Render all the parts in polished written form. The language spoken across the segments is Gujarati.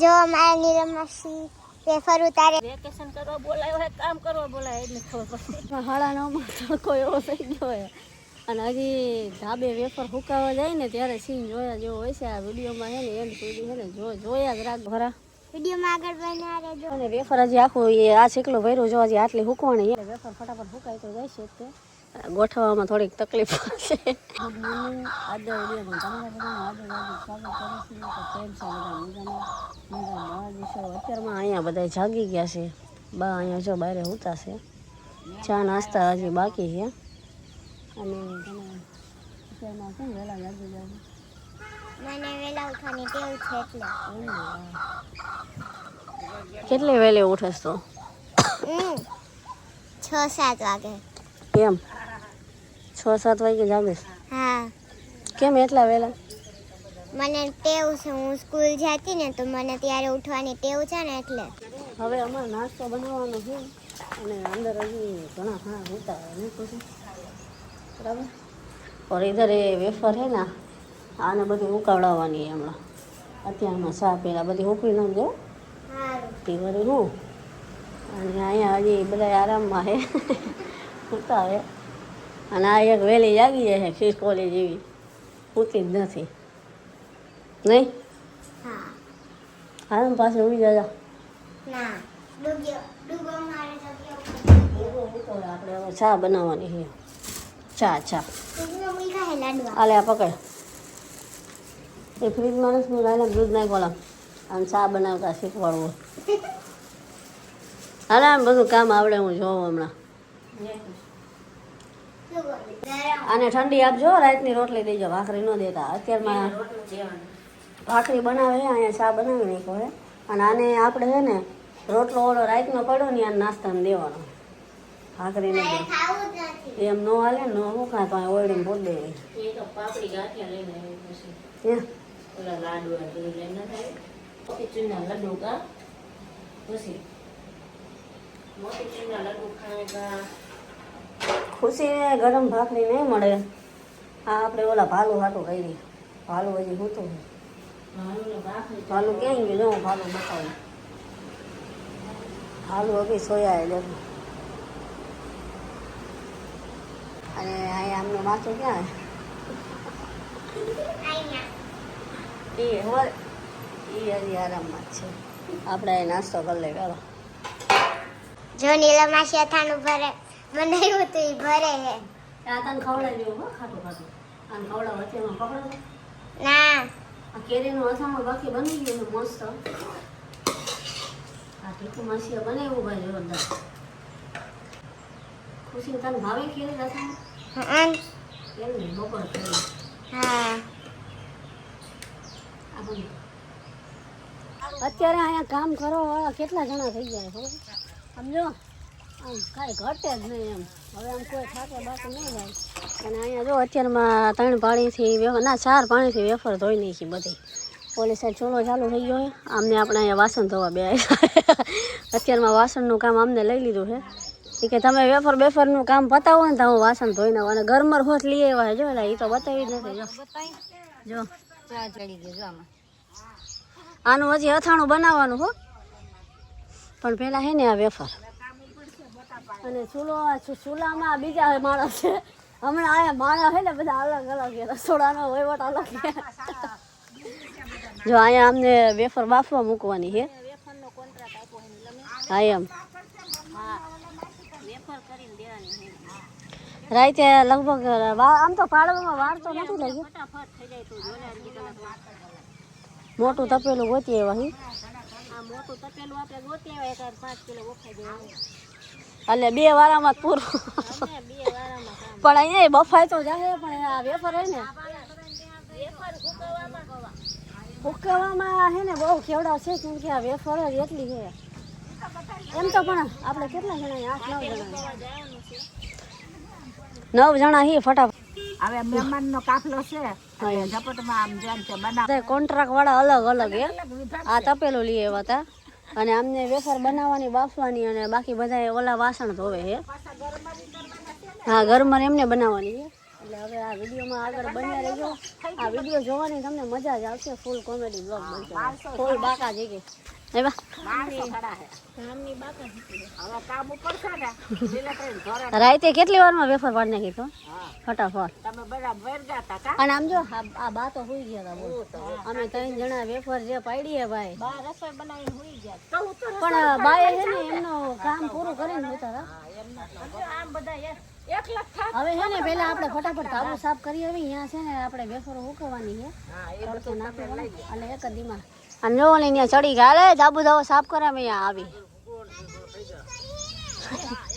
જો અમારા નીરમસી પેપર ઉતારે વેકેશન કરવા બોલાયો હે કામ કરવા બોલાય એટલે ખબર પડે હાડા નવમાં તડકો એવો થઈ ગયો હે અને હજી ધાબે વેફર ફૂકાવા જાય ને ત્યારે સીન જોયા જેવો હોય છે. આ વિડીયોમાં છે ને એન્ડ સુધી છે ને જોયા જ રાખ ભરા વિડીયોમાં આગળ બના રહેજો. અને વેફર હજી આખું આ શેકલો ભર્યો જો હજી આટલી ફૂકવાની વેફર ફટાફટ ફૂકાય તો જાય છે તે ગોઠવવામાં થોડીક તકલીફ છે. અત્યારમાં અહીંયા બધા જાગી ગયા છે. બા અહીંયા જો બહાર ઉતા છે. ચા નાસ્તા હજી બાકી છે અને અત્યારમાં શું વહેલા જાગી જાય મને વેલા ઉઠવાની ટેવ છે એટલે કેટલે વહેલે ઉઠેસ તો 6-7 વાગે કેમ 6-7 વાગે જાગીશ? હા. કેમ એટલા વહેલા? મને ટેવ છે, હું સ્કૂલ જતી ને તો મને ત્યારે ઉઠવાની ટેવ છે ને એટલે. હવે અમારે નાસ્તો બનાવવાનો છે અને અંદર હજી ઘણા હોતા નહીં પછી બરાબર. और इधर ये वेफर है ना आने बધી ઉકાળવાની હમણાં અત્યારમાં ચા પેલા બધી ઉકળી ન દો તે વળી હું અને અહીંયા હજી બધા આરામમાં છે સૂતા છે અને આ એક વહેલી જાગી જાય છે ખીસકોલી જેવી સૂતી જ નથી નહીં. આરામ પાસે ઉડી જજા આપણે હવે ચા બનાવવાની છે. ચા આલે આ પકડ એ ફ્રીજ માણસનું લાઈને દૂધ નાખ બોલા આમ ચા બનાવતા શીખવાડવું. હાલે આમ બધું કામ આવડે હું જોઉં હમણાં. આને ઠંડી આપજો રાતની રોટલી દેજો ભાખરી ન દેતા. અત્યારમાં ભાખરી બનાવે અહીંયા ચા બનાવી નાખો હે અને આને આપણે છે ને રોટલો ઓળો રાતનો પડ્યો ને આને નાસ્તામાં દેવાનો ભાખરી ને એમ ન હાલે ન શું કાંઈ તો ઓળીને પોત દેવી. ખુશીને ગરમ ભાખરી નહીં મળે. આ આપણે ઓલા ભાલું હાટું કરી ભાલું હજી હોતું ભાલું ક્યાંય ગયું જો હું ભાલું બતાવું. ભાલું હજી સોયા દેખું અને અહીંયા આમનો માથું ક્યાં એ હોય એ હજી આરામમાં જ છે. આપણે અહીં નાસ્તો કરી લઈએ ચાલો. જો નીલમાસી અથાણું ભરે બનાવ્યું તો એ ભરે હે. આ તને ખવડાવી દેવું હો ખાટું આને ખવડાવ અત્યારમાં પકડો ના આ કેરીનું અથાણું બાકી બની ગયું છે મસ્ત. આ ટીકું માસીએ બનાવ્યું ભાઈ જોરદાર. ખુશી તને ભાવે કેરી અથાણું? કેમ નહીં બપોર કરી હા. અત્યારે અહીંયા કામ કરવા વાળા કેટલા જણા થઈ ગયા ખબર સમજો આમ કાંઈ ઘટે જ નહીં એમ. હવે આમ કોઈ થાકે બાકી નહીં જાય અને અહીંયા જો અત્યારમાં 3 પાણીથી ના 4 પાણીથી વેફર ધોઈ નાખી બધી. ઓલી સાઈડ ચૂલો ચાલુ થઈ ગયો છે. આમને આપણે અહીંયા વાસણ ધોવા બે અત્યારમાં વાસણનું કામ અમને લઈ લીધું છે. એ કે તમે વેફર બેફરનું કામ પતાવો ને તો હું વાસણ ધોઈ નાખું અને ગરમર હોત લઈ આવ્યા જો એટલે એ તો બતાવી જ નથી. જો ચા ચડી ગઈ જો આમાં. આનું હજી અથાણું બનાવવાનું હો પણ પેલા હે ને આ વેફર અને ચૂલામાં બીજા માણસ છે. હમણાં આયા માણસ છે ને બધા અલગ અલગ છે. રસોડાનો વહીવટ અલગ છે. જો અહીંયા અમને વેફર બાફવા મૂકવાની છે. હા એમ રાતે લગભગ આમ તો પાડવામાં વાર તો નથી લાગી. મોટું તપેલું ગોતી આવ્યા એટલે 2 વારામાં પૂરું પણ અહીંયા બફાય તો જાય પણ આ વેફર હે ને ફૂકવામાં હે ને બહુ ખેવડાવ છે કેમ કે આ વેફર જ એટલી છે. એમ તો પણ આપણે કેટલા જણા 8-9 જણા હી ફટાફટ. હવે મહેમાનનો કાફલો છે ઝપટમાં આમ જેમ કે બનાવ કોન્ટ્રાક્ટ વાળા અલગ અલગ હે. આ તપેલું લઈ આવ્યા હતા અને અમને વેફર બનાવવાની બાફવાની અને બાકી બધા ઓલા વાસણ ધોવે છે. હા ગરમર એમને બનાવવાની છે એટલે હવે આ વિડીયોમાં આગળ બન્યા રહેજો. આ વિડીયો જોવાની તમને મજા જ આવશે. ફૂલ કોમેડી બ્લોગ બનશે, ફૂલ બાકા જગ્યા. એવા રાતે કેટલી વારમાં વેફર પાડી નાખી તો ફટાફટ. અને આમ જો આ બા તો સુઈ ગયા હતા. અમે 3 જણા વેફર જે પાડી હે ભાઈ, પણ બાએ છે ને એમનું કામ પૂરું કરીને હોતા હતા. હવે છે ને પેલા આપણે ફટાફટ ધાબુ સાફ કરી આવી. અહીંયા છે ને આપણે વેફરો ઉકવવાની છે, તડકો નાખવાનો અને એક જ દીમાં. અને જો ને અહીંયા ચડી ગયા ધાબુ ધાબુ સાફ કરે. અમે અહીંયા આવી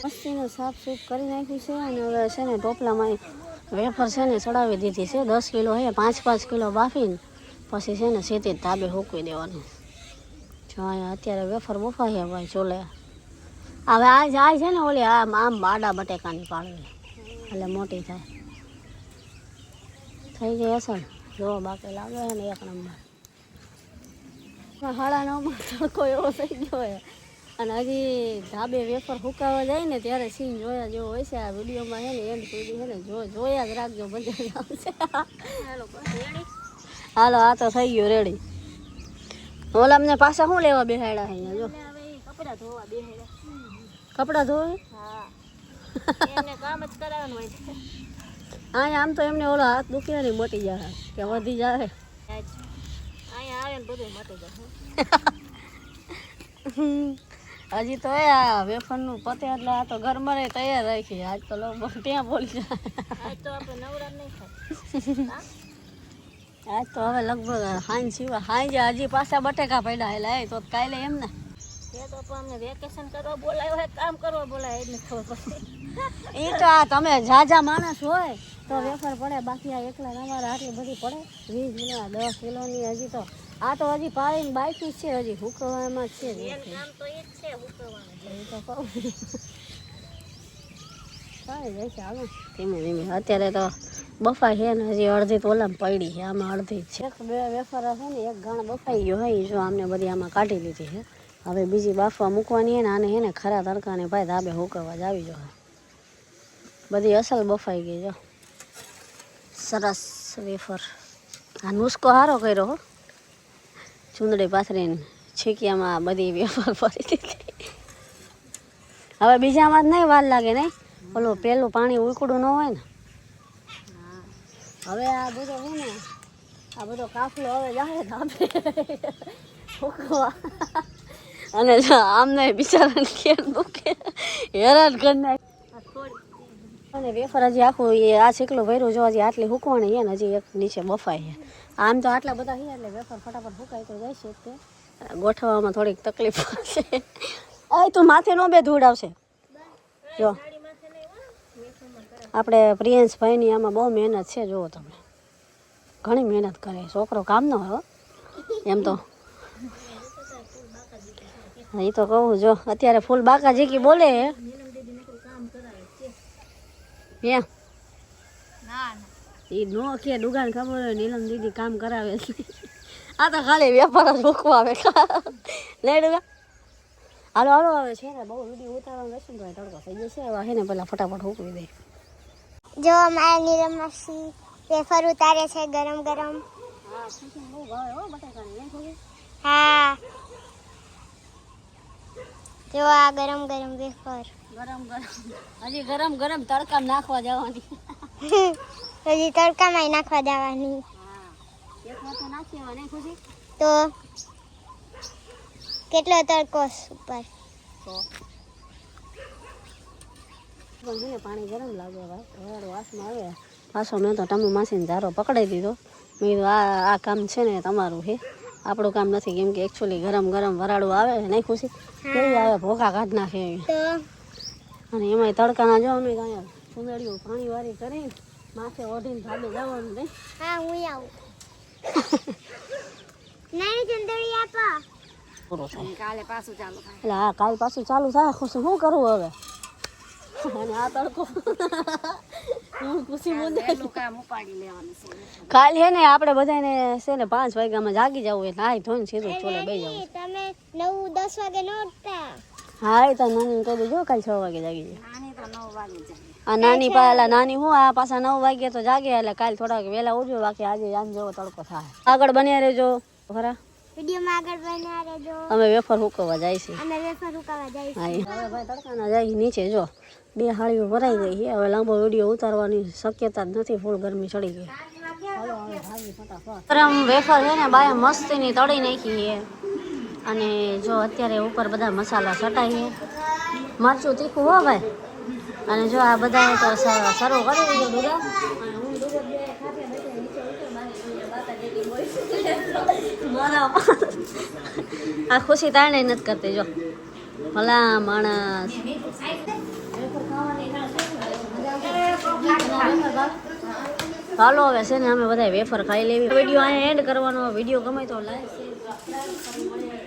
મસ્તીનું સાફ સૂફ કરી નાખ્યું છે. અને હવે છે ને ટોપલામાં વેફર છે ને ચડાવી દીધી છે. 10 કિલો છે, 5-5 કિલો બાફીને પછી છે ને સીધી ધાબે સૂકવી દેવાની. જો અહીંયા અત્યારે વેફર બફાય ભાઈ ચોલે. હવે આ જાય છે ને ઓલી આમ આડા બટેકાની પાડવી એટલે મોટી થાય થઈ જાય અસર. જો બાકી લાગે ને 1 નંબર. 9:30 તડકો એવો થઈ ગયો હોય. અને હજી ધાબે વેફર ફૂંકાવા જાય ને ત્યારે સીન જોયા જેવો હોય છે. આ વિડીયોમાં છે ને એન્ડ સુધી છે ને જોયા જ રાખજો, મજા આવશે. હાલો આ તો થઈ ગયું રેડી. ઓલા અમને પાછા શું લેવા બેહાડ્યા અહીંયા જો કપડાં ધોવા બેહાડ્યા. કપડાં ધોવે એમને કામ જ કરાવવાનું હોય છે. અહીંયા આમ તો એમને ઓલો હાથ દુખે ને મોટી જાય કે વધી જાય. અહીંયા આવે ને બધું મટી જાય. હજી તો એ આ વેફરનું પતે એટલે આ તો ઘરમાં રહી તૈયાર રાખી. આજ તો લોકો ત્યાં બોલી જાય. આજ તો આપણે નવરા નહીં થાય. આજ તો હવે લગભગ હાંજ સિવાય હાંજે હજી પાછા બટેકા પડ્યા એટલે તો કાલે એમ ને તો અમને વેકેશન કરવા બોલાયો હોય, કામ કરવા બોલાય એટલે ખબર પડે. એ તો આ તમે ઝાઝા માણસ હોય તો વેફર પડે, બાકી આ એકલા અમારે આટલી બધી પડે 20 કિલો 10 કિલોની. હજી તો આ તો હજી પાડીને બાકી છે, હજી હુકવામાં છે. કામ તો એ જ છે હુકવાનું. એ તો કહું કાંઈ જાય છે હાલો ધીમે ધીમે. અત્યારે તો બફાઈ છે ને હજી અડધી તો ઓલામાં પડી છે, આમાં અડધી જ છે. 1-2 વેફર છે ને એક ઘણ બફાઈ ગયો હોય જો આમને બધી આમાં કાઢી લીધી છે. હવે બીજી બાફવા મૂકવાની હે ને આને હે ને ખરા તડકાને ભાઈ ધાબે હુકવવા જ આવી જાય. બધી અસલ બફાઈ ગઈ જો સરસ વેફર. આ નુસ્કો સારો કર્યો હો, ચૂંદડી પાથરીને છીકિયામાં બધી વેફર ભરી દીધી. હવે બીજામાં જ નહીં વાર લાગે નહીં, ઓલું પેલું પાણી ઉકળું ન હોય ને. હવે આ બધો છે ને આ બધો કાફલો હવે જાય ધાબે હુકવા. અને આમને બિચારાને કેમ દુખે હેરાન કરી નાખે. અને વેફર હજી આખું એ આ છીકલું ભર્યું જો હજી આટલી હુકવાની છે ને હજી એક નીચે બફાય છે. આમ તો આટલા બધા છે એટલે વેફર ફટાફટ હુકાય તો જાય છે. તે ગોઠવવામાં થોડીક તકલીફ પડશે. આ તું માથે નો બે ધૂળ આવશે. જો આપણે પ્રિયંશભાઈની આમાં બહુ મહેનત છે. જુઓ તમે ઘણી મહેનત કરે છોકરો, કામનો હોય એમ તો. એ તો કહું જો અત્યારે ફૂલ બાકા જીકી બોલે હે એ નો કે દુકાન ખબર હોય નીલમ દીદી કામ કરાવે. આ તો ખાલી વેપાર જ મૂકવા આવે નહીં ડુગા. હાલો હાલો હવે છે ને બહુ વિડીયો ઉતારવાનું રહેશે ને તો તડકો થઈ જશે. હવે છે ને પેલા ફટાફટ મૂકવી દે. જો અમારા નીરમ માસી વેફર ઉતારે છે ગરમ ગરમ. હા ખુશી બહુ ભાવે હો બટાકાની નહીં ખુશી. હા જો આ ગરમ ગરમ વેફર ગરમ ગરમ હજી ગરમ ગરમ તડકા નાખવા જવાની. હજી તડકામાં નાખવા જવાની. હા એક વાર તો નાખી દેવા નહીં ખુશી. તો કેટલો તડકો ઉપર તો પણ પાણી ગરમ લાગે ભાઈ, વરાળ વાસમાં આવે. પાછો મેં તો ટમુ માસીને ઝારો પકડાઈ દીધો. મેં કીધું આ કામ છે ને તમારું છે, આપણું કામ નથી. કેમ કે એકચ્યુઅલી ગરમ ગરમ વરાળું આવે નહીં ખુશી કેવી આવે, ભોકા કાઢ નાખે એવી. અને એમાંય તડકાના જો અમે અહીંયા સુંદરીઓ પાણી વાળી કરીને માથે ઓઢીને ધાબે જવાનું નહીં. હા હું આવું. નહીં ચંદડી આપા પૂરો થાય કાલે પાછું ચાલુ થાય. એટલે હા કાલે પાછું ચાલુ થાય. ખુશી શું કરવું હવે? અને આ તડકો ખુશી મુદ્દે કામ ઉપાડી લેવાનું છે. કાલે છે ને આપણે બધાને છે ને 5 વાગ્યામાં જાગી જવું એટલે નાઈ ધોઈને સીધું ચોલે બેસી જવું. તમે 9-10 વાગે ન ઉઠતા? હા એ તો નાની કહી દેજો કાલે 6 વાગે જાગી જાય. નાની તો 9 વાગે જાય. આ નાની પાલા નાની હું આ પાછા 9 વાગે તો જાગે એટલે કાલ થોડાક વહેલા ઉઠજો બાકી આજે આમ જેવો તડકો થાય આગળ બન્યા રહેજો ખરા વિડીયોમાં આગળ બન્યા રહેજો. અમે વેફર હુકવવા જાય છે અમે વેફર ઉકાવા જઈશું. હા હવે ભાઈ તડકાના જાય નીચે જો 2 હાળીઓ ભરાઈ ગઈ છે હવે લાંબો વિડીયો ઉતારવાની શક્યતા જ નથી ફૂલ ગરમી ચડી ગઈ હાલો હવે ભાગી ફટાફટ ગરમ વેફર છે ને બાય મસ્તીની તળી નાખી છે અને જો અત્યારે ઉપર બધા મસાલા છટાઈ છે મરચું તીખું હો ભાઈ અને જો આ બધા તો સર્વ કરી દીધું દૂધા અને હું દૂધ બે ખાતે બેઠે નીચે ઉતર મારી બાતા જેટલી હોય મારા આ ખુશી તાણે નથી કરતી જો ભલા માણસ ચાલો હવે છે ને અમે બધા વેફર ખાઈ લેવી વિડીયો અહીંયા એન્ડ કરવાનો વિડીયો ગમે તો લાઈક શેર સબસ્ક્રાઇબ